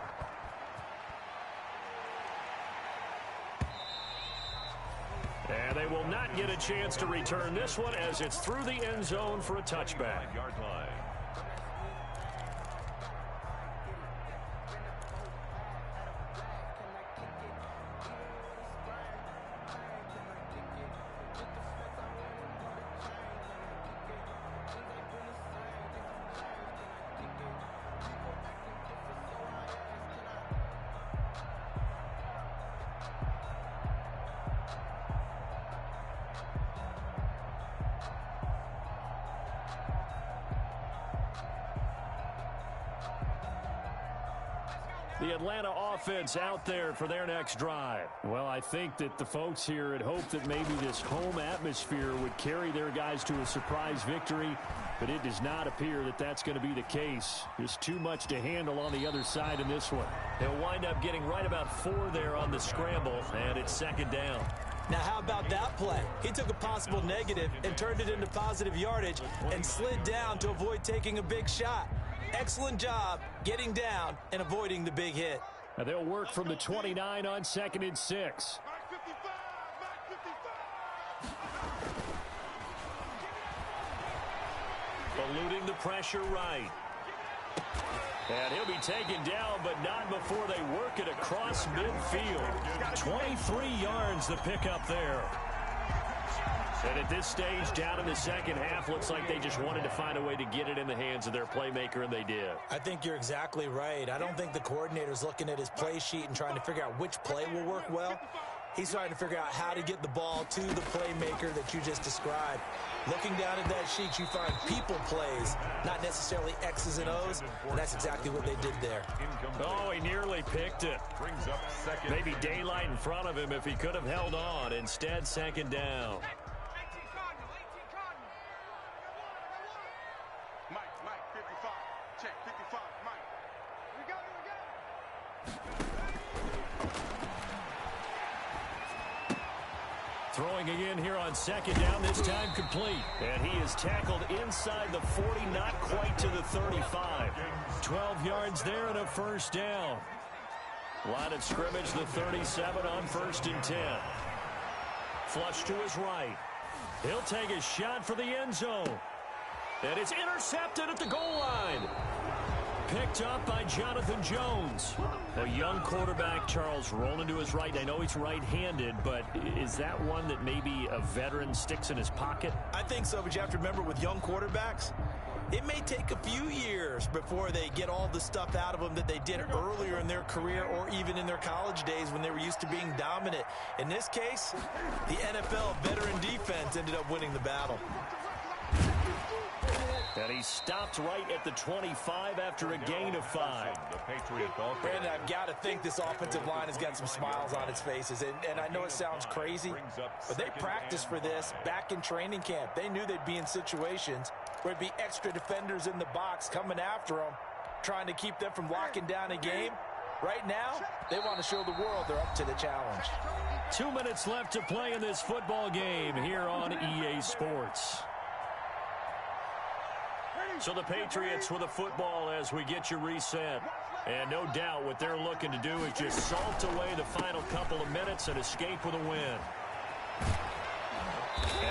And they will not get a chance to return this one as it's through the end zone for a touchback. 5-yard line. The Atlanta offense out there for their next drive. Well, I think that the folks here had hoped that maybe this home atmosphere would carry their guys to a surprise victory, but it does not appear that that's going to be the case. There's too much to handle on the other side in this one. They'll wind up getting right about 4 there on the scramble, and it's 2nd down. Now, how about that play? He took a possible negative and turned it into positive yardage and slid down to avoid taking a big shot. Excellent job getting down and avoiding the big hit. Now they'll work from the 29 on 2nd and 6. Eluding the pressure right. And he'll be taken down, but not before they work it across midfield. 23 yards the pickup there. And at this stage, down in the second half, looks like they just wanted to find a way to get it in the hands of their playmaker, and they did. I think you're exactly right. I don't think the coordinator's looking at his play sheet and trying to figure out which play will work well. He's trying to figure out how to get the ball to the playmaker that you just described. Looking down at that sheet, you find people plays, not necessarily X's and O's, and that's exactly what they did there. Oh, he nearly picked it. Brings up 2nd. Maybe daylight in front of him if he could have held on. Instead, 2nd down. Throwing again here on second down, this time complete. And he is tackled inside the 40, not quite to the 35. 12 yards there and a first down. Line of scrimmage, the 37 on 1st and 10. Flush to his right. He'll take a shot for the end zone. And it's intercepted at the goal line. Picked up by Jonathan Jones. A young quarterback, Charles, rolling to his right. I know he's right-handed, but is that one that maybe a veteran sticks in his pocket? I think so, but you have to remember with young quarterbacks, it may take a few years before they get all the stuff out of them that they did earlier in their career or even in their college days when they were used to being dominant. In this case, the NFL veteran defense ended up winning the battle. And he stopped right at the 25 after a gain of 5. Brandon, I've got to think this offensive line has got some smiles on its faces. And I know it sounds crazy, but they practiced for this back in training camp. They knew they'd be in situations where it'd be extra defenders in the box coming after them, trying to keep them from locking down a game. Right now, they want to show the world they're up to the challenge. 2 minutes left to play in this football game here on EA Sports. So the Patriots with a football as we get you reset. And no doubt what they're looking to do is just salt away the final couple of minutes and escape with a win.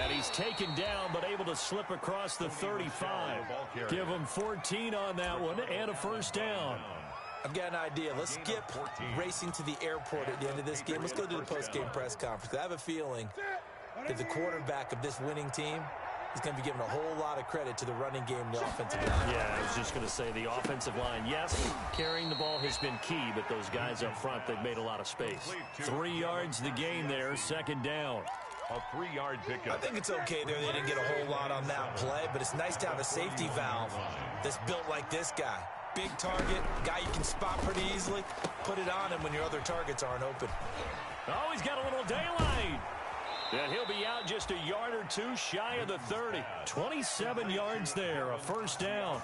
And he's taken down but able to slip across the 35. Give him 14 on that one and a first down. I've got an idea. Let's skip racing to the airport at the end of this game. Let's go to the post-game press conference. I have a feeling that the quarterback of this winning team is going to be given a whole lot of credit to the running game and the offensive line. Yeah, I was just going to say the offensive line, yes, carrying the ball has been key, but those guys up front, they've made a lot of space. 3 yards the gain there, second down. A 3-yard pickup. I think it's okay there. They didn't get a whole lot on that play, but it's nice to have a safety valve that's built like this guy. Big target, guy you can spot pretty easily. Put it on him when your other targets aren't open. Oh, he's got a little daylight. And he'll be out just a yard or two shy of the 30. 27 yards there, a first down.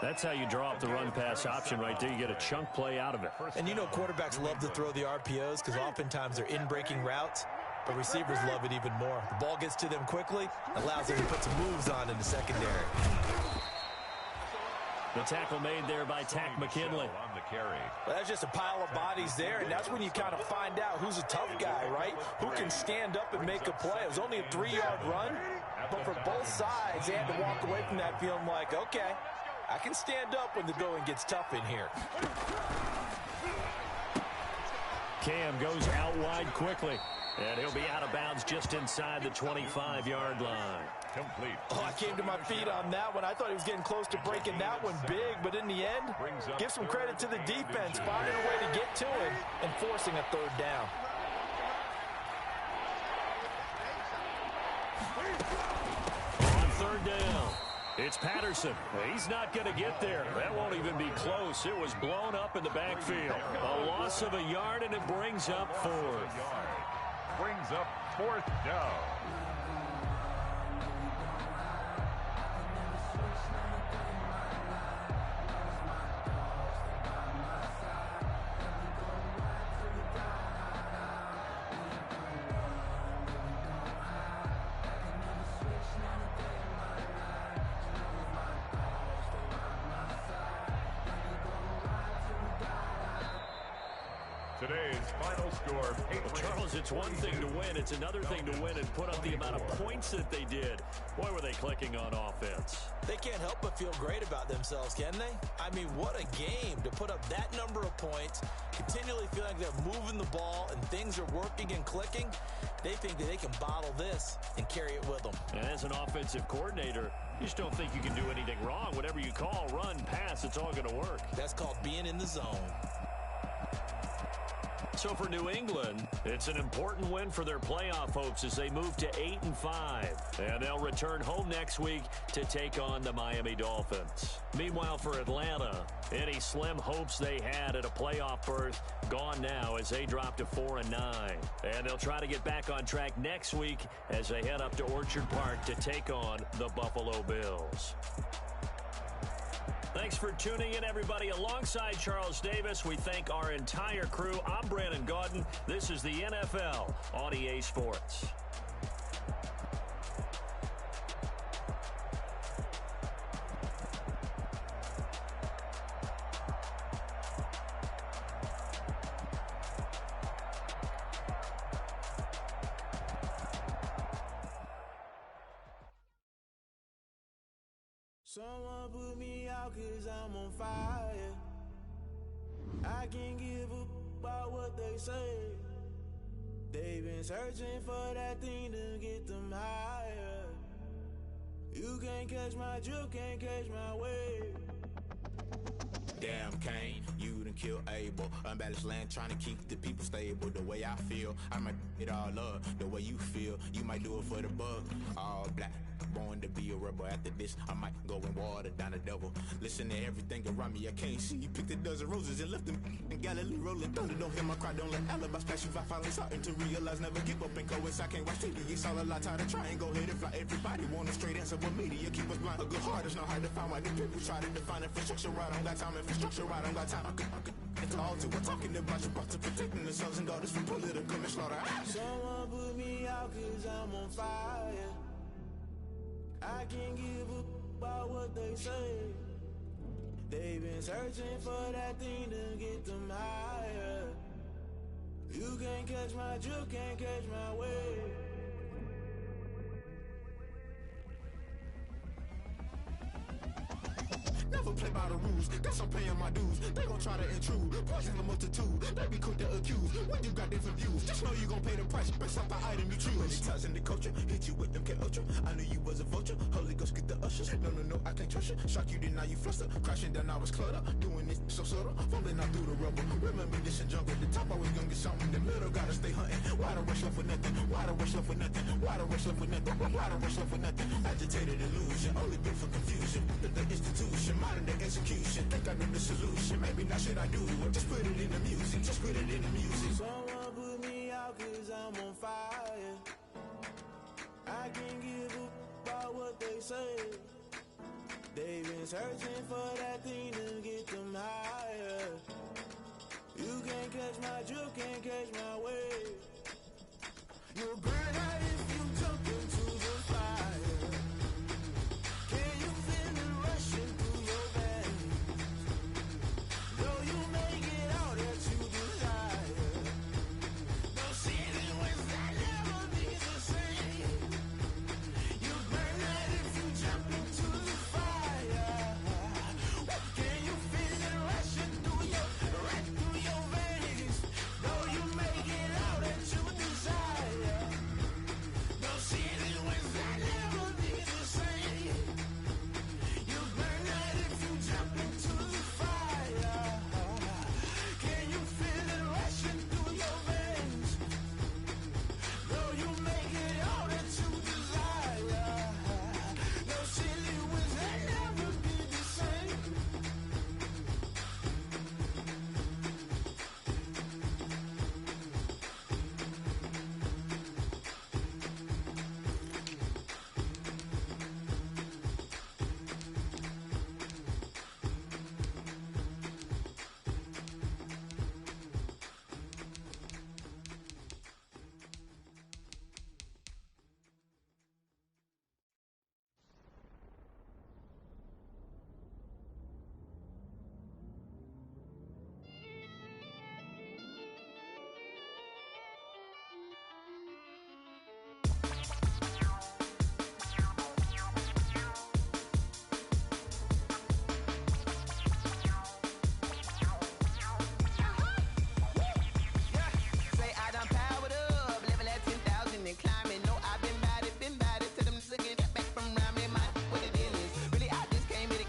That's how you draw up the run-pass option right there. You get a chunk play out of it. And you know quarterbacks love to throw the RPOs because oftentimes they're in-breaking routes, but receivers love it even more. The ball gets to them quickly, allows them to put some moves on in the secondary. The tackle made there by Tack McKinley. Well, that's just a pile of bodies there, and that's when you kind of find out who's a tough guy, right? Who can stand up and make a play. It was only a 3-yard run, but for both sides, they had to walk away from that feeling like, okay, I can stand up when the going gets tough in here. Cam goes out wide quickly, and he'll be out of bounds just inside the 25-yard line. Complete. Oh, I came to my feet on that one. I thought he was getting close to breaking that one big, but in the end, give some credit to the defense, finding a way to get to him and forcing a third down. On third down, it's Patterson. He's not going to get there. That won't even be close. It was blown up in the backfield. A loss of a yard, and it brings up 4th. Brings up 4th down. Today's final score. Well, Charles, it's one thing to win. It's another thing to win and put up the amount of points that they did. Boy, were they clicking on offense. They can't help but feel great about themselves, can they? I mean, what a game to put up that number of points, continually feeling like they're moving the ball and things are working and clicking. They think that they can bottle this and carry it with them. And as an offensive coordinator, you just don't think you can do anything wrong. Whatever you call, run, pass, it's all going to work. That's called being in the zone. So for New England, it's an important win for their playoff hopes as they move to 8-5. And they'll return home next week to take on the Miami Dolphins. Meanwhile, for Atlanta, any slim hopes they had at a playoff berth gone now as they drop to 4-9. And they'll try to get back on track next week as they head up to Orchard Park to take on the Buffalo Bills. Thanks for tuning in, everybody. Alongside Charles Davis, we thank our entire crew. I'm Brandon Gaudin. This is the NFL on EA Sports. Someone put me out 'cause I'm on fire. I can't give a about what they say. They've been searching for that thing to get them higher. You can't catch my drift, can't catch my wave. Damn, Kane, you done killed Abel. Unbalanced land, trying to keep the people stable. The way I feel, I might it all up. The way you feel, you might do it for the bug. All black, born to be a rebel. After this, I might go and water down the devil. Listen to everything around me, I can't see. You picked a dozen roses and left them in Galilee rolling thunder. Don't hear my cry, don't let alibis pass you. I finally starting to realize, never give up and coast. I can't watch TV, it's all a lot. Tired of trying, go ahead and fly. Everybody want a straight answer, but media keep us blind. A good heart is not hard to find. Why the people try to define infrastructure right? I don't got time, infrastructure right, I don't got time. I could it's all to we're talking about you, about to protecting the sons and daughters from political and slaughter. Someone put me out 'cause I'm on fire. I can't give a about what they say. They've been searching for that thing to get them higher. You can't catch my drift, can't catch my wave. Never play by the rules, guess I'm paying my dues. They gon' try to intrude, poison the multitude. They be quick to accuse, when you got different views. Just know you gon' pay the price, based off the item you choose. Many times in the culture, hit you with them K Ultra. I knew you was a vulture, Holy Ghost get the ushers. No, I can't trust you. Shock you, then now you fluster. Crashing down, I was clutter. Doing this so subtle, fumbling out through the rubble. Remember this in jungle, the top always gonna get something. In the middle, gotta stay hunting. Why the rush left for nothing? Why the rush left for nothing? Why the rush left for nothing? Why the rush left for nothing? Agitated illusion, only built for confusion. The institution, modern day execution. Think I know the solution. Maybe not shit I do. Just put it in the music. Just put it in the music. Someone put me out 'cause I'm on fire. I can't give a about what they say. They've been searching for that thing to get them higher. You can't catch my drift, can't catch my wave. You'll burn out if you jump into the fire. Can you feel it rushing through your veins? Though you make it all that you desire. No city was that never be the same. You burn out if you jump into the fire. Can you feel it rushing through your veins? Though you make it all that you desire. No city was that never be the same. You burn out if you jump into the fire. Can you feel it rushing through your veins? Though you make it all that you desire. No city was that never be the same. Say I done powered up, level at 10,000 and climbing. No, I've been bad it to them looking back from around me. My what the deal is, really I just came here to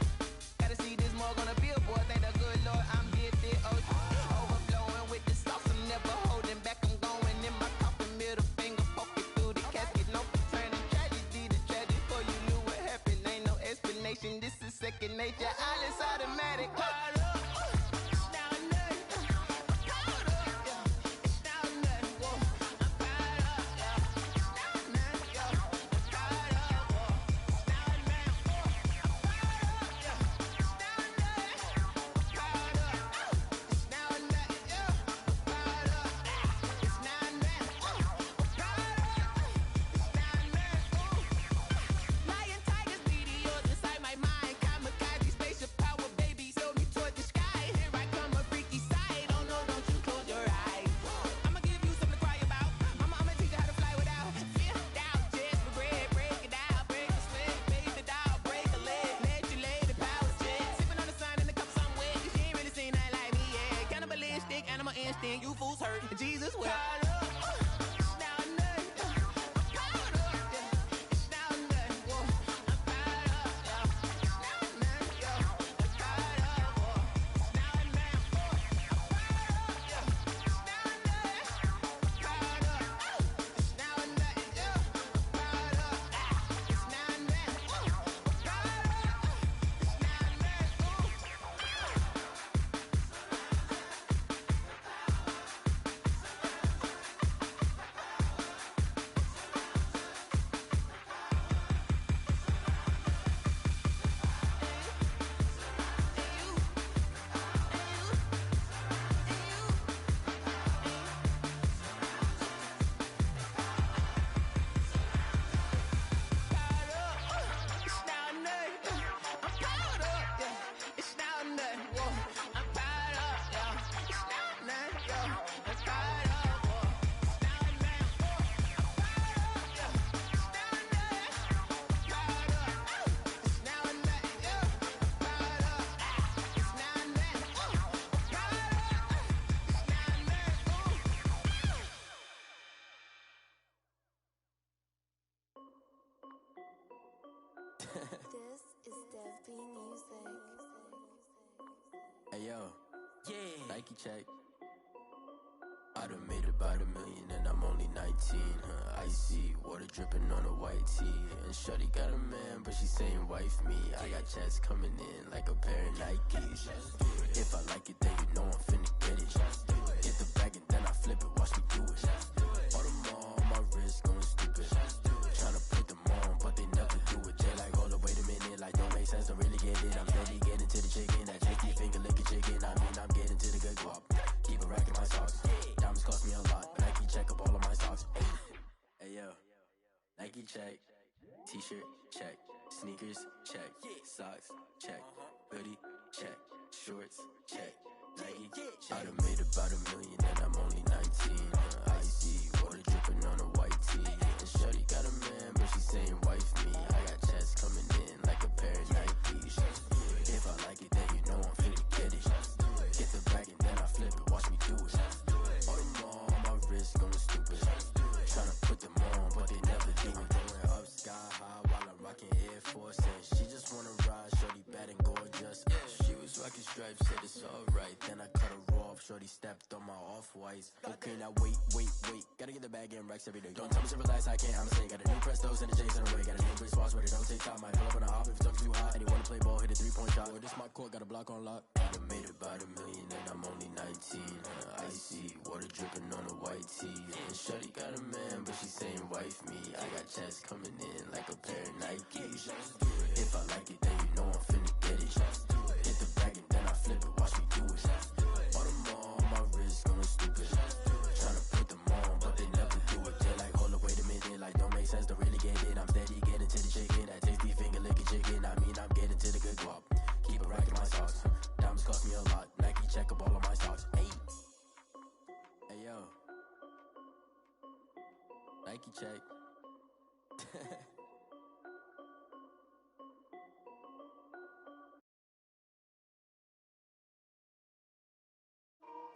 gotta see this more gonna be a boy. Thank the good Lord I'm gifted. Overflowing with the sauce, I'm never holding back. I'm going in my coffin, middle finger poking through the casket. No turning tragedy to tragedy for you knew what happened. Ain't no explanation. This is second nature. All is automatic. Caught up. It's down there. Caught up. Yeah. It's down there. Whoa. I'm caught up. Yeah. It's down there. Yeah. Caught up. Whoa. It's down there. Whoa. I'm caught up. Yeah. It's down there. Caught up. It's down there. Yeah. Caught up. It's down there. Caught up. It's down there. Lion, tigers, meteors inside my mind. Kamikaze, spaceship power, baby. Show me Jesus wept. This is StevieTee Music. Hey yo, yeah. Nike check. I done made about $1 million and I'm only 19. Icy water dripping on a white tee. And shorty got a man, but she saying wife me. I got checks coming in like a pair of Nikes. If I like it, then you know I'm finna get it. Get the bag and then I flip it. Watch me do it. All them on my wrist going stupid. Tryna put them on, but they never do it. They like, hold up, wait a minute. Like, don't make sense, don't really get it. I'm steady getting to the chicken. That tasty finger licking chicken. I mean, I'm getting to the good guap. Keep a rack in my socks. Diamonds cost me a lot. Nike check up all of my socks. Hey yo, Nike check. T-shirt check. Sneakers check. Socks check. Hoodie check. Shorts check. Nike check. I done made about $1 million and I'm only 19. Icy water dripping on a white tee. And shorty got a man, but she saying wife me. I got checks coming in like a pair of Nikes. If I like it, then you know I'm finna get it. Get the bag and then I flip it. Watch me do it. All them on my wrist going stupid. Tryna put them on, but they never do it. Going up sky high while I'm rocking Air Force. And she just wanna ride, shorty bad and gorgeous. She was rocking stripes, said it's alright. Then I cut her off, shorty stepped on my off-whites. Okay, now wait. Gotta get the bag in racks every day. Don't tell me to relax, I can't, I'm saying. Got a new Prestos and a J's in the way. Got a new Chris Foss where they don't take time. Might pull up on a hop if it's too hot. And he wanna play ball, hit a 3-point shot. Or this my court, got a block on lock. I done made about $1 million and I'm only 19. Icy water dripping on a white tee. And shorty got a man, but she saying wife me. I got checks coming in like a pair of Nikes. If I like it, then you know I'm finna get it. Hit the bag and then I flip it. Watch me do it. All them on my wrist going stupid. Tryna put them on, but they never do it. They're like, hold up, wait a minute. Like, don't make sense, don't really get it. I'm steady getting to the chicken. That tasty finger licking chicken. I mean, I'm getting to the good guap. Keep a rack in my socks. Diamonds cost me a lot. Nike check up all of my socks. Hey yo, Nike check.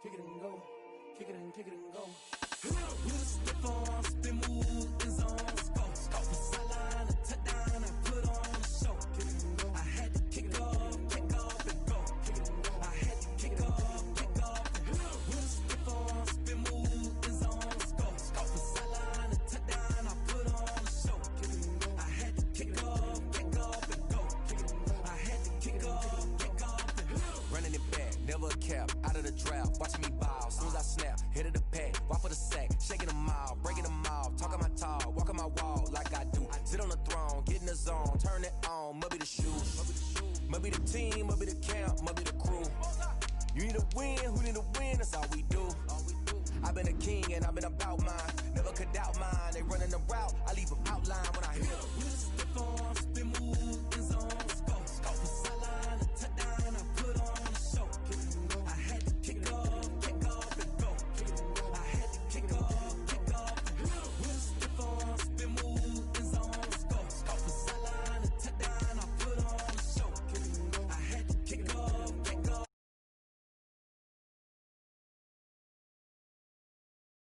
Kick it and go, kick it and go. Use the phone, spin move, is on scope. From sideline to touchdown, I put on a show. Kick it and go. I had to kick off and go. Kick it and go. I had to kick off and go. Use the phone, spin move, is on scope. From sideline to touchdown, I put on a show. Kick it and go. I had to kick off and go. Kick it and go. I had to kick off and go. Running it back, never a cap, out of the drought, watching me ball, soon as I snap, hit of the pack, walk for the sack, shaking them out, breaking them off, talking my talk, walking my wall like I do, sit on the throne, get in the zone, turn it on, must be the shoes, must be the team, must be the camp, must be the crew, you need a win, who need a win, that's all we do, I've been a king and I've been about mine, never could doubt mine, they running the route, I leave them outline when I hit them.